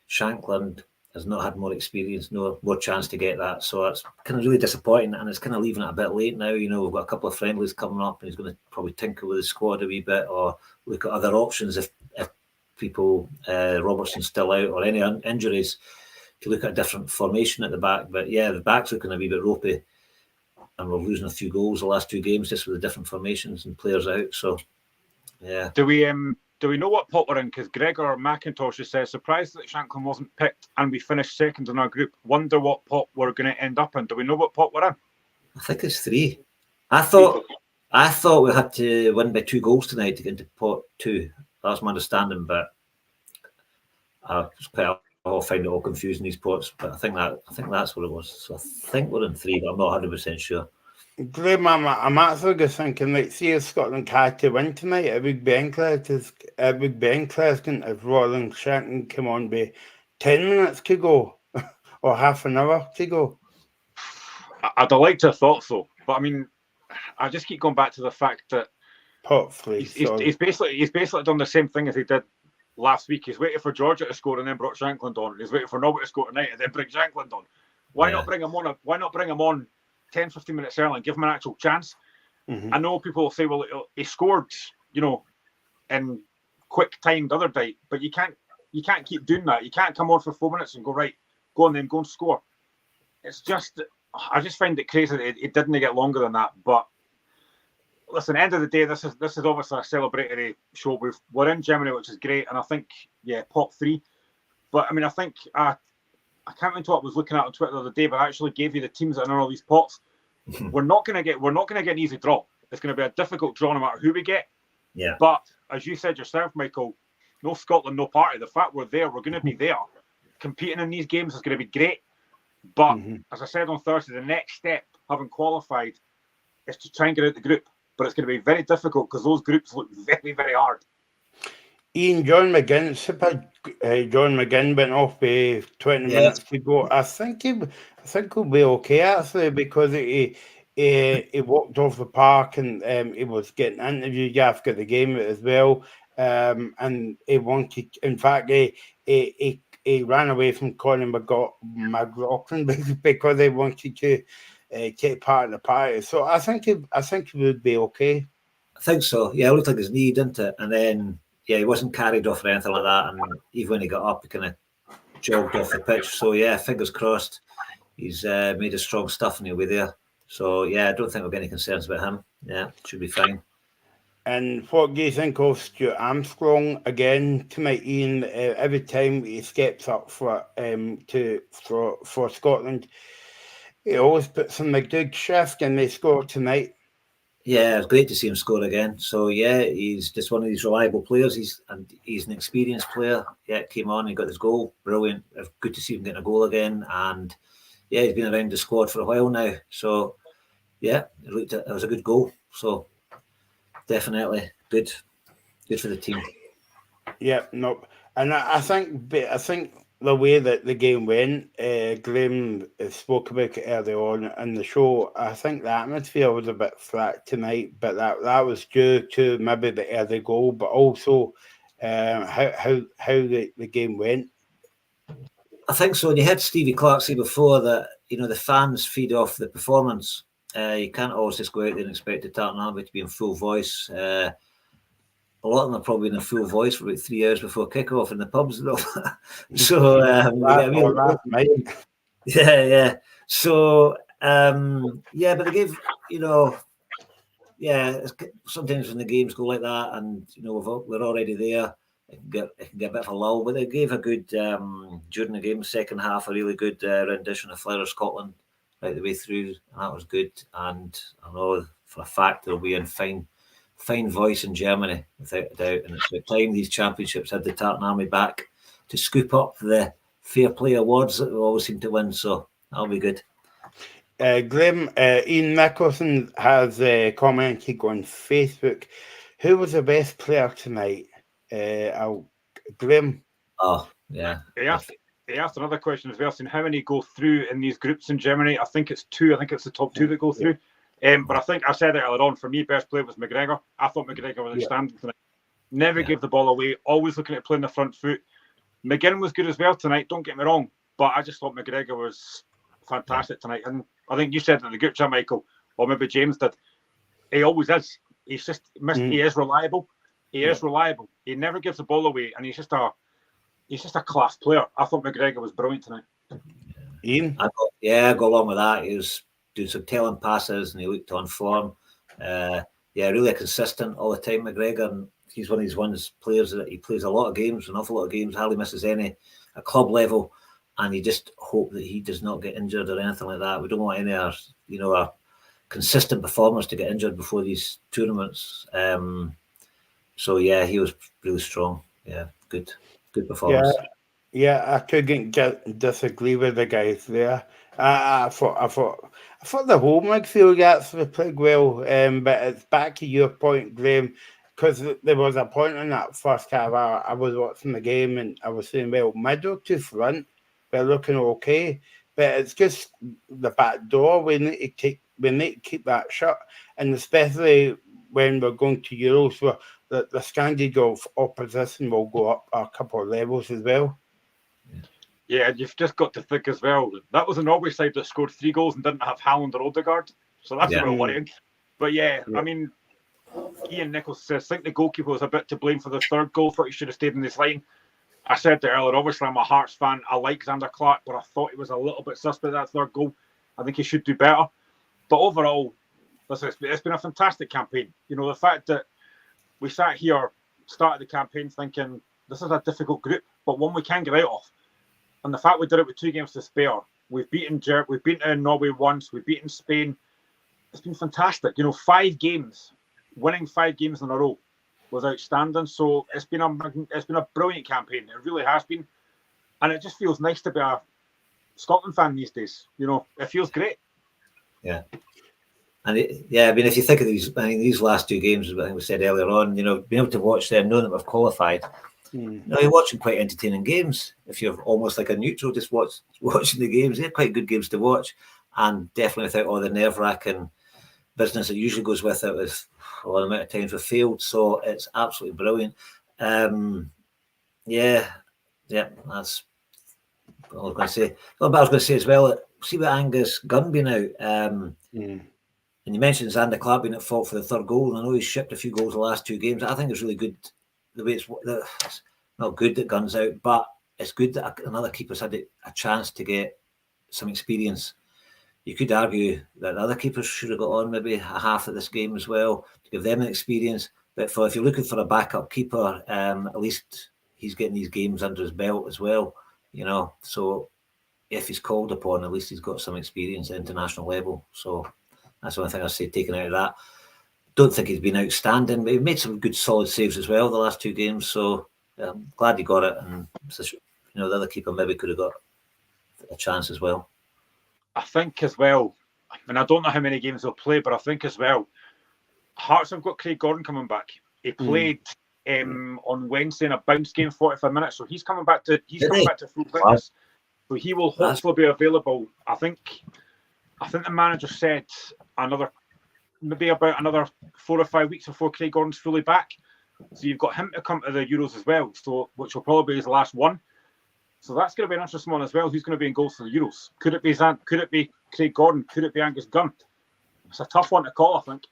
Shankland has not had more experience, no more chance to get that. So that's kind of really disappointing, and it's kind of leaving it a bit late now. You know, we've got a couple of friendlies coming up, and he's going to probably tinker with the squad a wee bit or look at other options if people, Robertson's still out or any injuries, to look at a different formation at the back. But yeah, the back's looking a wee bit ropey, and we're losing a few goals the last two games just with the different formations and players out. So yeah. Do we know what pot we're in? Because Gregor McIntosh says, surprised that Shankland wasn't picked and we finished second in our group. Wonder what pot we're going to end up in. Do we know what pot we're in? I think it's 3. I thought we had to win by 2 goals tonight to get into pot 2. That's my understanding, but I'll find it all confusing, these pots. But I think that's what it was. So I think we're in 3, but I'm not 100% sure. Graham, I'm actually just thinking, like, see if Scotland had to win tonight, it would be interesting if Roland Shankland came on by 10 minutes to go or half an hour to go. I'd have liked to have thought so, but I mean, I just keep going back to the fact that he's basically done the same thing as he did last week. He's waited for Georgia to score and then brought Shankland on. He's waited for Norway to score tonight and then bring Shankland on. Why not bring him on 10-15 minutes early and give him an actual chance? Mm-hmm. I know people will say, well, he scored, you know, in quick time the other day, but you can't keep doing that. You can't come on for 4 minutes and go and score. It's just, I just find it crazy that it didn't get longer than that. But listen, end of the day, this is obviously a celebratory show. We're in Germany, which is great, and I think pot 3. But I mean, I think I can't remember what I was looking at on Twitter the other day, but I actually gave you the teams that are in all these pots. We're not going to get an easy draw. It's going to be a difficult draw no matter who we get. Yeah. But as you said yourself, Michael, no Scotland, no party. The fact we're there, we're going to be there. Competing in these games is going to be great. But as I said on Thursday, the next step, having qualified, is to try and get out the group. But it's going to be very difficult because those groups look very, very hard. Ian, John McGinn, John McGinn went off 20 minutes ago. I think he'll be okay actually, because he walked off the park and he was getting interviewed after the game as well. And he wanted, in fact, he ran away from Colin McLaughlin because he wanted to take part in the party. So I think he would be okay. I think so. Yeah, it looked like his knee, didn't it? And then he wasn't carried off or anything like that. And even when he got up, he kind of jogged off the pitch. So yeah, fingers crossed. He's made his strong stuff and he'll be there. So yeah, I don't think there'll be any concerns about him. Yeah, should be fine. And what do you think of Stuart Armstrong again tonight, Ian? Every time he steps up for Scotland, he always puts in a good shift, and they score tonight. Yeah, it's great to see him score again. So yeah, he's just one of these reliable players. He's an experienced player. Yeah, came on, he got his goal. Brilliant. Good to see him getting a goal again. And yeah, he's been around the squad for a while now. So yeah, it was a good goal. So definitely good for the team. Yeah, no, and I think the way that the game went, Graham spoke about it early on in the show. I think the atmosphere was a bit flat tonight, but that was due to maybe the early goal, but also how the game went. I think so. And you heard Stevie Clark say before that the fans feed off the performance. You can't always just go out there and expect the Tartan Army to be in full voice. A lot of them are probably in a full voice for about 3 hours before kickoff in the pubs, though. So yeah. So but they gave sometimes when the games go like that, and we're already there, it can get a bit of a lull. But they gave a good during the game, second half, a really good rendition of Flower of Scotland right the way through, and that was good. And I know for a fact they'll be in fine voice in Germany, without a doubt. And it's about time these championships had the Tartan Army back to scoop up the fair play awards that we always seem to win. So that'll be good. Graham, Ian Nicholson has commented on Facebook, who was the best player tonight? Graham. Oh, yeah. He asked another question as well, saying how many go through in these groups in Germany. I think it's 2. I think it's the top 2 that go through. But I think I said it earlier on, for me, best player was McGregor. I thought McGregor was outstanding tonight. Never gave the ball away, always looking at playing the front foot. McGinn was good as well tonight, don't get me wrong, but I just thought McGregor was fantastic tonight. And I think you said in the group chat, Michael, or maybe James did, he always is. He's just he is reliable. He is reliable. He never gives the ball away, and he's just a class player. I thought McGregor was brilliant tonight. Ian? I go along with that. He was doing some telling passes, and he looked on form. Really consistent all the time, McGregor. And he's one of these players that he plays a lot of games, an awful lot of games, hardly misses any at club level. And you just hope that he does not get injured or anything like that. We don't want any of our consistent performers to get injured before these tournaments. So yeah, he was really strong. Yeah, good performance. Yeah, I couldn't disagree with the guys there. I thought the whole midfield actually played well. But it's back to your point, Graham, because there was a point in that first half. I was watching the game and I was saying, well, middle to front, they're looking okay, but it's just the back door. We need to keep that shut, and especially when we're going to Euros, where the standard of opposition will go up a couple of levels as well. Yeah, you've just got to think as well. That was a Norway side that scored 3 goals and didn't have Haaland or Odegaard, so that's a bit worrying. But I mean, Ian Nichols says, I think the goalkeeper was a bit to blame for the third goal. Thought he should have stayed in this line. I said that earlier, obviously I'm a Hearts fan. I like Xander Clark, but I thought he was a little bit suspect that third goal. I think he should do better. But overall, listen, it's been a fantastic campaign. The fact that we sat here, started the campaign thinking this is a difficult group, but one we can get out of. And the fact we did it with 2 games to spare. We've beaten Norway once, we've beaten Spain. It's been fantastic. 5 games, winning 5 games in a row was outstanding. So it's been a brilliant campaign. It really has been, and it just feels nice to be Scotland fan these days. It feels great. Yeah. And I mean, if you think of these last two games, I think we said earlier on, being able to watch them, knowing that we've qualified, you're watching quite entertaining games. If you're almost like a neutral, just watching the games, they're quite good games to watch, and definitely without all the nerve-wracking business that usually goes with it, with a lot of amount of times we've failed. So it's absolutely brilliant. That's what I was going to say. But I was going to say as well, see with Angus Gunn being out, and you mentioned Xander Clark being at fault for the third goal. And I know he's shipped a few goals the last two games. I think it's really good the way it's not good that Gunn's out, but it's good that another keeper's had a chance to get some experience. You could argue that the other keepers should have got on maybe a half of this game as well to give them an experience. But if you're looking for a backup keeper, at least he's getting these games under his belt as well. So if he's called upon, at least he's got some experience at international level. So that's the only thing I say taken out of that. Don't think he's been outstanding, but he made some good solid saves as well the last two games. So I'm glad he got it. And the other keeper maybe could have got a chance as well. I think as well, and I don't know how many games they'll play, but I think as well, Hearts have got Craig Gordon coming back. He played on Wednesday in a bounce game, 45 minutes, so he's coming back to full fitness. So he will hopefully be available. I think the manager said maybe about another 4 or 5 weeks before Craig Gordon's fully back. So you've got him to come to the Euros as well, so which will probably be his last one. So that's going to be an interesting one as well. Who's going to be in goals for the Euros? Could it be Craig Gordon? Could it be Angus Gunn? It's a tough one to call, I think.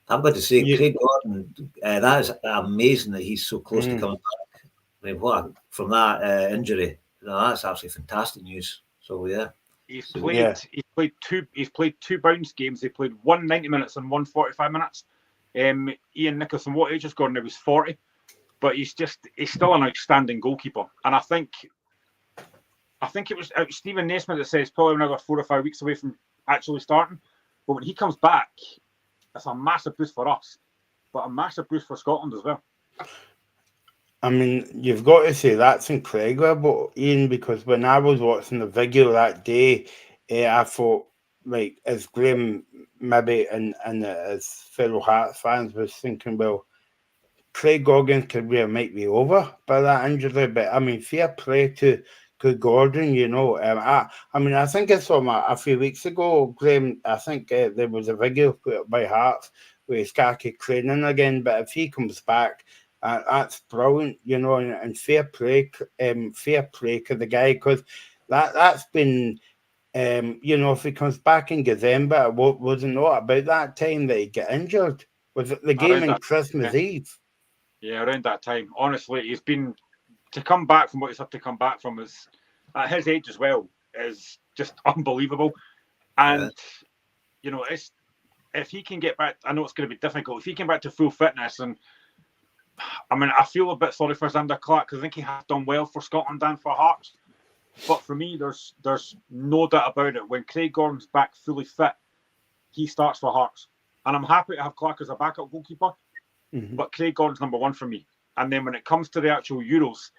I'm going to say Craig Gordon. That is amazing that he's so close to coming back. I mean, from that injury? That's absolutely fantastic news. So yeah, he's played two bounce games. He played 1 90 minutes and 1 45 minutes. Ian Nicholson, what age is Gordon? He was 40, but he's still an outstanding goalkeeper. And I think it was Stephen Naismith that says probably another 4 or 5 weeks away from actually starting. But when he comes back, it's a massive boost for us, but a massive boost for Scotland as well. I mean, you've got to say that's incredible, Ian, because when I was watching the video that day, I thought, like, as Graham maybe and as fellow Hearts fans was thinking, well, Craig Gordon's career might be over by that injury, but I mean, fair play to Gordon, I mean, I think I saw him a few weeks ago, Graham. I think there was a video put up by Hearts where he's started training again. But if he comes back, that's brilliant, and fair play to the guy, because that's been, if he comes back in December, was it not about that time that he got injured? Was it the game on Christmas Eve? Yeah, around that time. Honestly, he's been. To come back from what he's had to come back from is at his age as well is just unbelievable. And if he can get back, I know it's going to be difficult. If he can get back to full fitness, and I mean, I feel a bit sorry for Xander Clark because I think he has done well for Scotland and for Hearts. But for me, there's no doubt about it. When Craig Gordon's back fully fit, he starts for Hearts, and I'm happy to have Clark as a backup goalkeeper. But Craig Gordon's number one for me. And then when it comes to the actual Euros,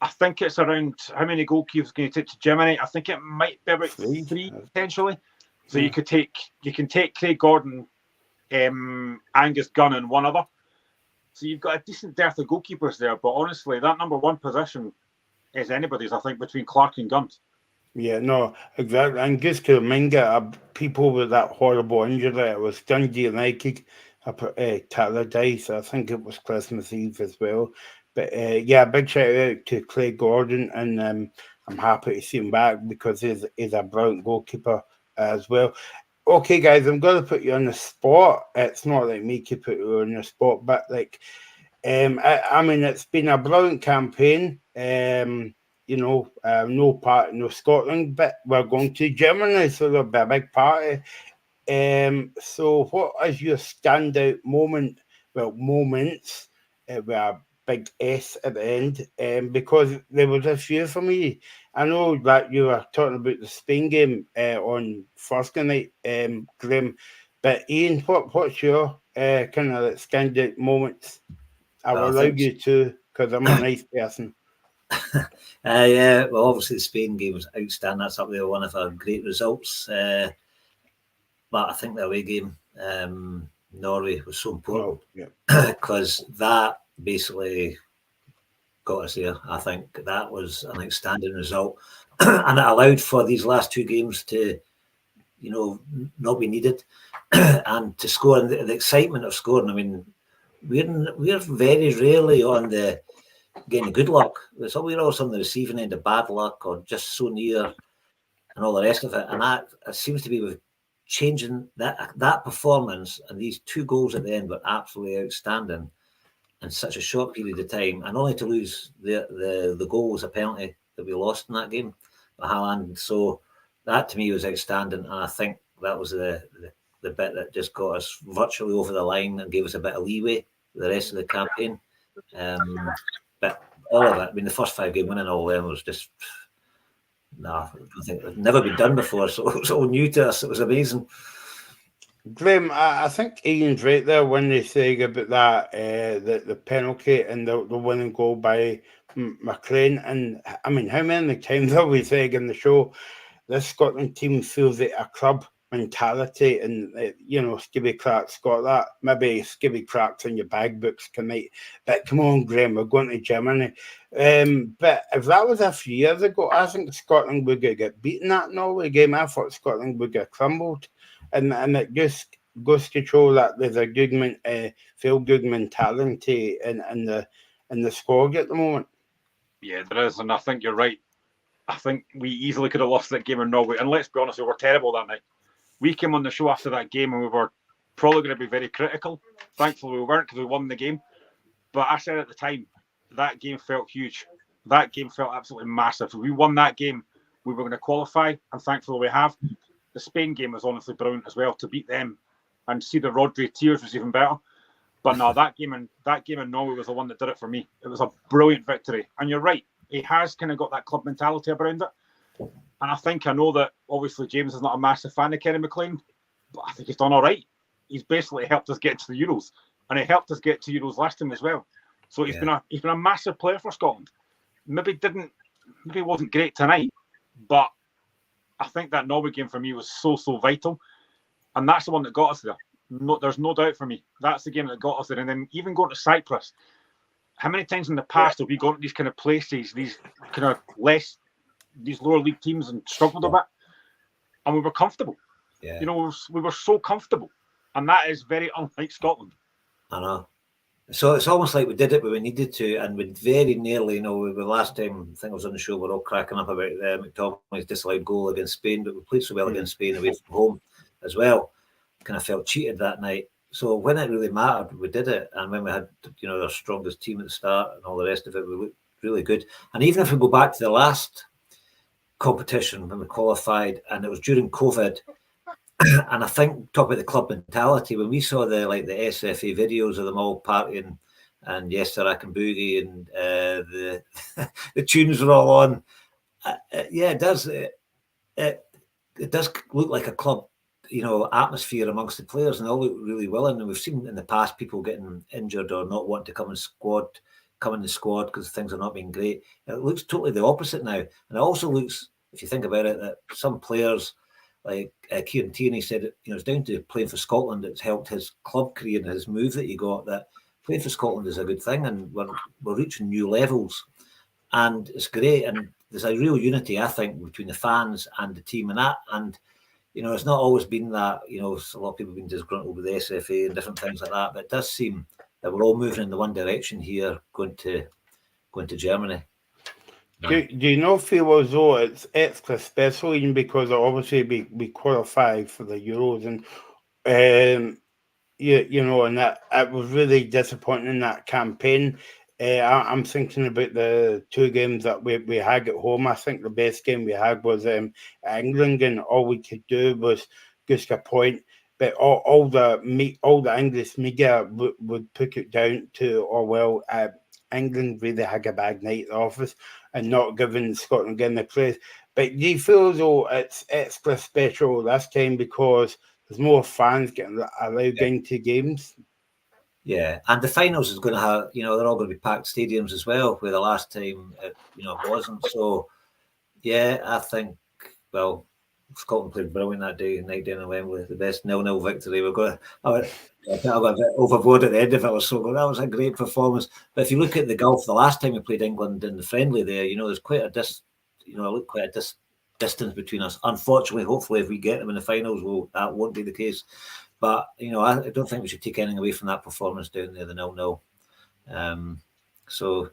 I think it's around how many goalkeepers can you take to Germany? I think it might be about three potentially. So you can take Craig Gordon, Angus Gunn, and one other. So you've got a decent dearth of goalkeepers there. But honestly, that number one position is anybody's, I think, between Clark and Gunn. Yeah, no, exactly. And just to remind people with that horrible injury, it was Dundee United up at Talladice. I think it was Christmas Eve as well. But big shout out to Craig Gordon, and I'm happy to see him back because he's a brilliant goalkeeper as well. Okay, guys, I'm going to put you on the spot. It's not like me to put you on the spot, but like, I mean, it's been a brilliant campaign. No part, no Scotland, but we're going to Germany, so there'll be a big party. So what is your standout moment? Well, moments with a big S at the end, because there was a few for me. I know that you were talking about the Spain game on Thursday night, Graham, but Ian, what's your kind of standout moments? I will allow you to, because I'm a nice person. Yeah, well, obviously the Spain game was outstanding. That's up there, one of our great results. But I think the away game, Norway, was so important because that basically got us there. I think that was an outstanding result, and it allowed for these last two games to, not be needed and to score. And the excitement of scoring. I mean, we're very rarely on the getting good luck. We're always on the receiving end of bad luck or just so near and all the rest of it. And that it seems to be with changing that performance, and these two goals at the end were absolutely outstanding in such a short period of time, and only to lose the goal was a penalty that we lost in that game by Haaland. So that to me was outstanding, and I think that was the bit that just got us virtually over the line and gave us a bit of leeway for the rest of the campaign. But all of it, I mean, the first 5 games winning all them was just, I think it's never been done before, so it was all new to us. It was amazing. Graham, I think Ian's right there when they say about that, the penalty and the winning goal by McLean. And I mean, how many times are we saying in the show, this Scotland team feels like a club mentality, and Skibby Clark's got that. Maybe Skibby Clark's in your bag books tonight, but come on, Graham, we're going to Germany. But if that was a few years ago, I think Scotland would get beaten that Norway game. I thought Scotland would get crumbled, and it just goes to show that there's a good feel-good mentality in the squad at the moment. Yeah, there is, and I think you're right. I think we easily could have lost that game in Norway, and let's be honest, we were terrible that night. We came on the show after that game and we were probably going to be very critical. Thankfully, we weren't because we won the game. But I said at the time, that game felt huge. That game felt absolutely massive. If we won that game, we were going to qualify, and thankfully we have. The Spain game was honestly brilliant as well. To beat them and see the Rodri tears was even better. But no, that game in Norway was the one that did it for me. It was a brilliant victory. And you're right, he has kind of got that club mentality around it. And I know that obviously James is not a massive fan of Kenny McLean, but I think he's done all right. He's basically helped us get to the Euros, and he helped us get to Euros last time as well. So he's been a massive player for Scotland. Maybe wasn't great tonight, but I think that Norway game for me was so vital, and that's the one that got us there. No, there's no doubt for me. That's the game that got us there. And then even going to Cyprus, how many times in the past have we gone to these kind of places, these kind of these lower league teams, and struggled a bit, and we were comfortable. Yeah. We were so comfortable, and that is very unlike Scotland. I know. So it's almost like we did it when we needed to, and we very nearly, the last time I think I was on the show, we're all cracking up about McTominay's disallowed goal against Spain, but we played so well against Spain away from home as well. Kind of felt cheated that night. So when it really mattered, we did it, and when we had our strongest team at the start and all the rest of it, we looked really good. And even if we go back to the last competition when we qualified, and it was during COVID, and I think talk about the club mentality, when we saw the SFA videos of them all partying and Yes Sir I Can Boogie and the tunes were all on, it does look like a club atmosphere amongst the players, and they all look really willing. And we've seen in the past people getting injured or not wanting to come in the squad because things are not being great. It looks totally the opposite now, and it also looks, if you think about it, that some players like Kieran Tierney said, it's down to playing for Scotland that's helped his club career and his move that he got. That playing for Scotland is a good thing, and we're reaching new levels, and it's great. And there's a real unity, I think, between the fans and the team, and it's not always been that. A lot of people have been disgruntled with the SFA and different things like that, but it does seem that we're all moving in the one direction here, going to Germany. Do you not feel as though it's extra special, even because obviously we qualified for the Euros, and and that it was really disappointing in that campaign. I'm thinking about the 2 games that we had at home. I think the best game we had was England, and all we could do was just a point. But all the English media would put it down to, England really had a bad night at the office and not giving Scotland again the place. But do you feel as though it's extra special this time because there's more fans getting allowed into games? Yeah, and the finals is going to have, they're all going to be packed stadiums as well, where the last time it wasn't. So, yeah, I think, well, Scotland played brilliant that day, night down in Wembley, the best 0-0 victory. I think I got a bit overboard at the end of it. I was so good. That was a great performance. But if you look at the Gulf, the last time we played England in the friendly there, there's quite a distance between us. Unfortunately, hopefully, if we get them in the finals, that won't be the case. But I don't think we should take anything away from that performance down there, the 0-0. So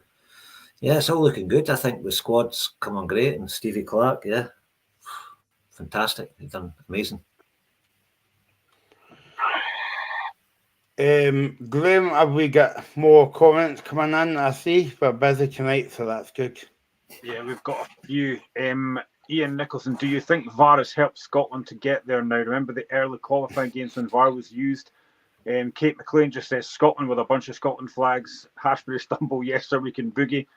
yeah, it's all looking good. I think the squad's come on great, and Stevie Clark, yeah, fantastic. He's done amazing. Graham, have we got more comments coming in? I see we're busy tonight, so that's good. Yeah, we've got a few. Ian Nicholson, do you think VAR has helped Scotland to get there now? Remember the early qualifying games when VAR was used? Kate McLean just says Scotland with a bunch of Scotland flags. Hashbury stumble, yes sir, we can boogie.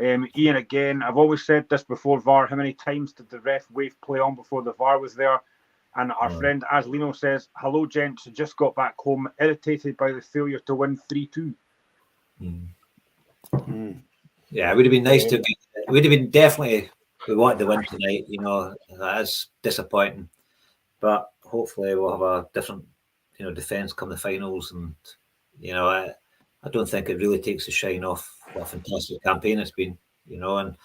Ian again, I've always said this before VAR, how many times did the ref wave play on before the VAR was there? And our friend Aslino says, hello gents, just got back home, irritated by the failure to win 3-2. Yeah, it would have been nice it would have been definitely, we wanted to win tonight, that is disappointing. But hopefully we'll have a different, defence come the finals. And, I don't think it really takes the shine off what a fantastic campaign it's been, and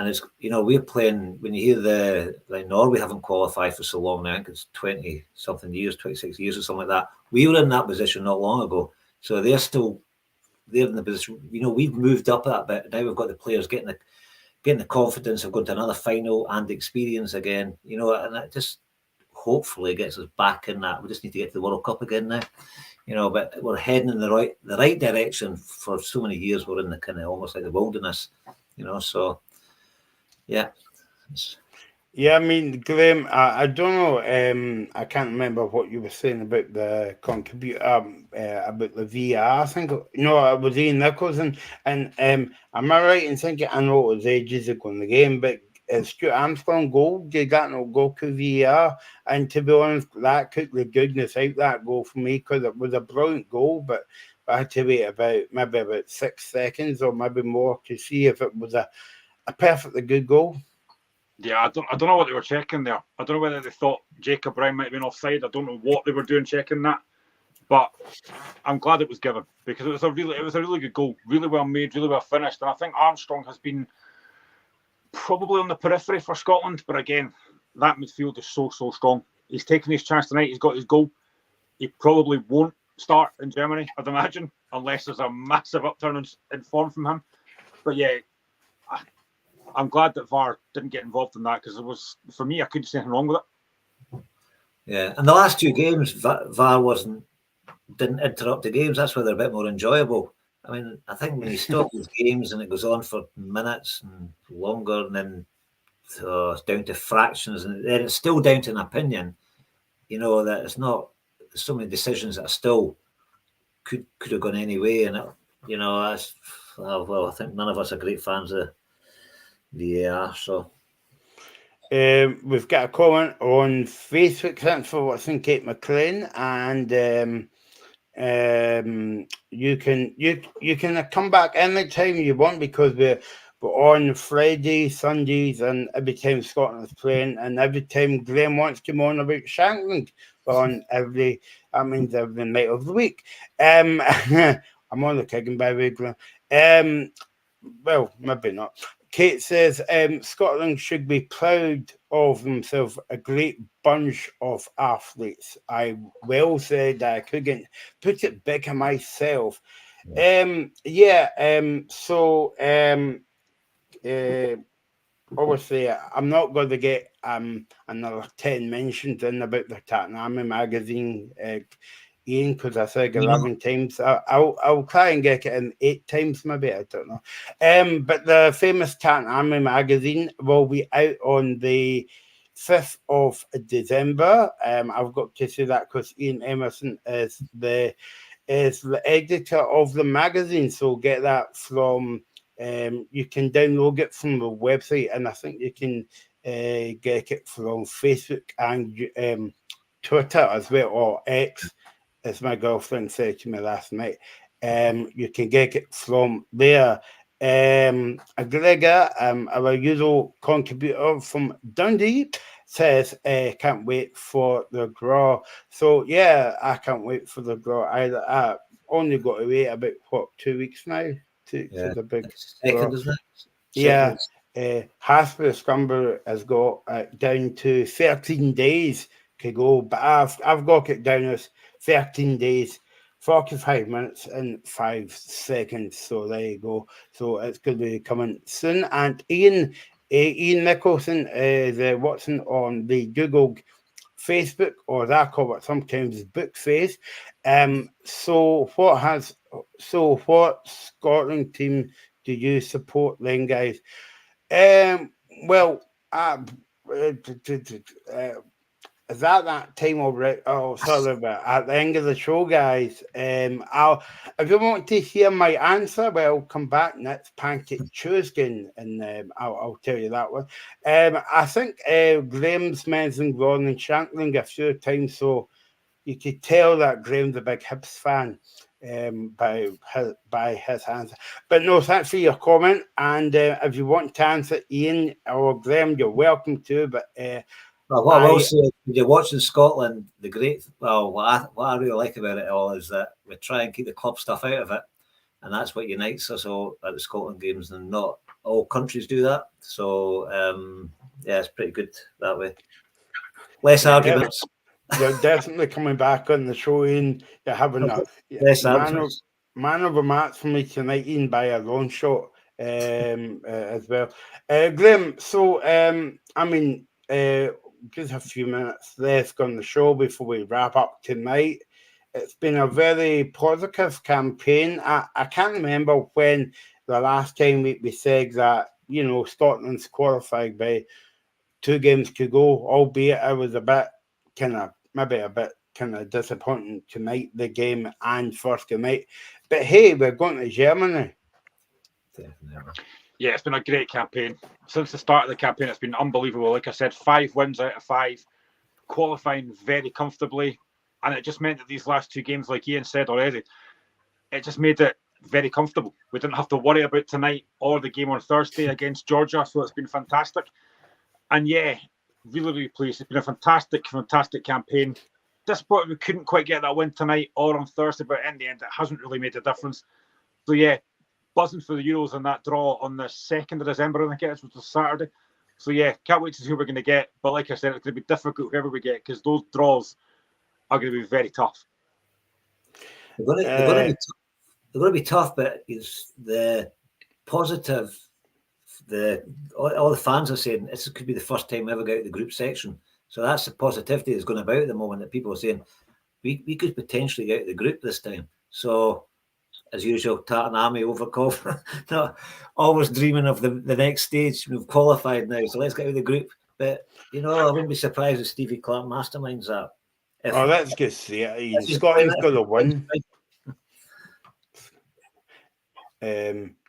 it's, we're playing, when you hear Norway haven't qualified for so long now, I think it's 20-something years, 26 years or something like that. We were in that position not long ago. So they're in the position, we've moved up that bit. Now we've got the players getting the confidence of going to another final and the experience again, and that just hopefully gets us back in that. We just need to get to the World Cup again now, but we're heading in the right direction. For so many years we're in the kind of almost like the wilderness, so yeah. Yeah, I mean, Graham, I don't know. I can't remember what you were saying about the contributor about the VR. I think it was Ian Nicholson, and am I right in thinking? I know it was ages ago in the game, but Stuart Armstrong goal, did that not go to VR? And to be honest, that took the goodness out that goal for me, because it was a brilliant goal, but I had to wait about 6 seconds or maybe more to see if it was a perfectly good goal. Yeah, I don't know what they were checking there. I don't know whether they thought Jacob Brown might have been offside. I don't know what they were doing checking that, but I'm glad it was given, because it was a really good goal, really well made, really well finished. And I think Armstrong has been probably on the periphery for Scotland, but again, that midfield is so strong. He's taken his chance tonight. He's got his goal. He probably won't start in Germany, I'd imagine, unless there's a massive upturn in form from him. But yeah, I'm glad that VAR didn't get involved in that, because for me, I couldn't see anything wrong with it. Yeah, and the last two games, VAR didn't interrupt the games. That's why they're a bit more enjoyable. I mean, I think when you stop these games and it goes on for minutes and longer, and then it's down to fractions, and then it's still down to an opinion, that it's not, there's so many decisions that are still could have gone any way. And, that's, well, I think none of us are great fans of VAR, so. We've got a comment on Facebook. Thanks for watching, Kate McLean, and you can come back anytime you want, because we're on Fridays, Sundays, and every time Scotland is playing, and every time Graham wants to come on about Shankland, we're on every night of the week. I'm on the kicking, by the way, Graham. Well, maybe not. Kate says Scotland should be proud of themselves, a great bunch of athletes. I well said, I couldn't put it bigger myself. Obviously, I'm not going to get another 10 mentions in about the Tatnami magazine, Ian, because I said 11 times. I'll try and get it in 8 times, maybe. I don't know. But the famous Tatnami magazine will be out on the 5th of December. I've got to say that because Ian Emerson is the editor of the magazine. So get that from. You can download it from the website, and I think you can get it from Facebook and Twitter as well, or X. as my girlfriend said to me last night. You can get it from there. Gregor, our usual contributor from Dundee, says, can't wait for the draw. So, yeah, I can't wait for the draw either. I only got to wait about, 2 weeks now to the big draw. Second, isn't it? Yeah. Hasper Scumber has got down to 13 days to go, but I've got it down as 13 days, 45 minutes and 5 seconds. So there you go. So it's going to be coming soon. And Ian Nicholson is watching on the Google Facebook, or as I call it sometimes, book face. So what Scotland team do you support then, guys? Well, is that time already? Oh, sorry, but at the end of the show, guys, if you want to hear my answer, well, come back next Pancake Tuesday, and I'll tell you that one. I think Graham's mentioned Gordon Shankland a few times, so you could tell that Graham's a big Hibs fan by his answer. But no, thanks for your comment. And if you want to answer Ian or Graham, you're welcome to. But well, what I will say, when you're watching Scotland, what I really like about it all is that we try and keep the club stuff out of it, and that's what unites us all at the Scotland games. And not all countries do that. So yeah, it's pretty good that way. Less arguments. You're definitely coming back on the show, Ian. You're having a man of a match for me tonight, Ian, by a long shot as well. Graham, so I mean, just a few minutes left on the show before we wrap up tonight. It's been a very positive campaign. I can't remember when the last time we said that, you know, Scotland's qualified by 2 games to go, albeit I was a bit disappointing tonight, the game and first night. But hey, we're going to Germany. Yeah, it's been a great campaign. Since the start of the campaign, it's been unbelievable. Like I said, 5 wins out of 5, qualifying very comfortably. And it just meant that these last 2 games, like Ian said already, it just made it very comfortable. We didn't have to worry about tonight or the game on Thursday against Georgia. So it's been fantastic. And yeah, really, really pleased. It's been a fantastic, fantastic campaign. Disappointed we couldn't quite get that win tonight or on Thursday, but in the end, it hasn't really made a difference. So yeah, buzzing for the Euros and that draw on the 2nd of December, I think it is, which is Saturday. So yeah, can't wait to see who we're going to get. But like I said, it's going to be difficult whoever we get, because those draws are going to be very tough. They're going to be tough, but it's the positive. All the fans are saying this could be the first time we ever get out of the group section. So that's the positivity that's going about at the moment, that people are saying we could potentially get out of the group this time. So as usual, Tartan Army overconfident, not always dreaming of the next stage. We've qualified now, so let's get out of the group. But you know, I wouldn't be surprised if Stevie Clark masterminds that. That's good to see. Scotland's got to win.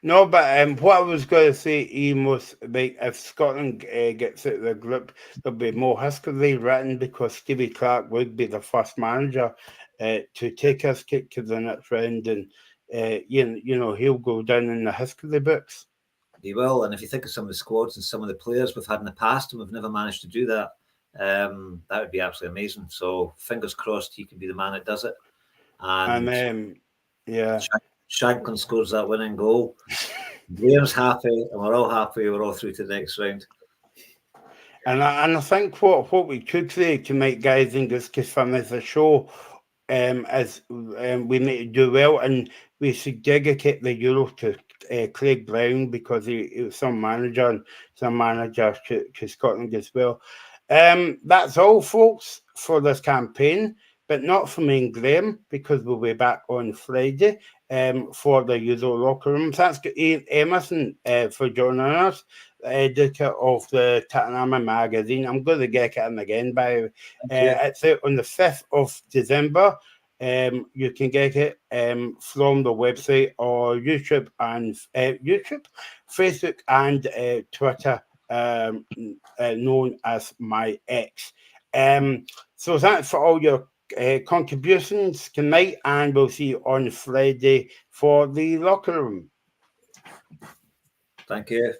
No, but what I was going to say, Ian, was like, if Scotland gets out of the group, there'll be more history written, because Stevie Clark would be the first manager to take us kick to the next round, and you know, he'll go down in the history books. He will, and if you think of some of the squads and some of the players we've had in the past, and we've never managed to do that, that would be absolutely amazing. So fingers crossed he can be the man that does it. And yeah. Shankland scores that winning goal. Graham's happy, and we're all happy. We're all through to the next round. And I think what we could say tonight, guys, in this case finish the show, is we need to do well, and we should dedicate the Euro to Craig Brown, because he was some manager, and some managers to Scotland as well. That's all, folks, for this campaign, but not for me and Graham, because we'll be back on Friday for the Euro Locker Room. Thanks to Ian Emerson for joining us, editor of the Tatanama magazine. I'm going to get it in again, by the way. It's out on the 5th of December. You can get it from the website or YouTube, Facebook, and Twitter, known as my X. So thanks for all your contributions tonight, and we'll see you on Friday for the locker room. Thank you.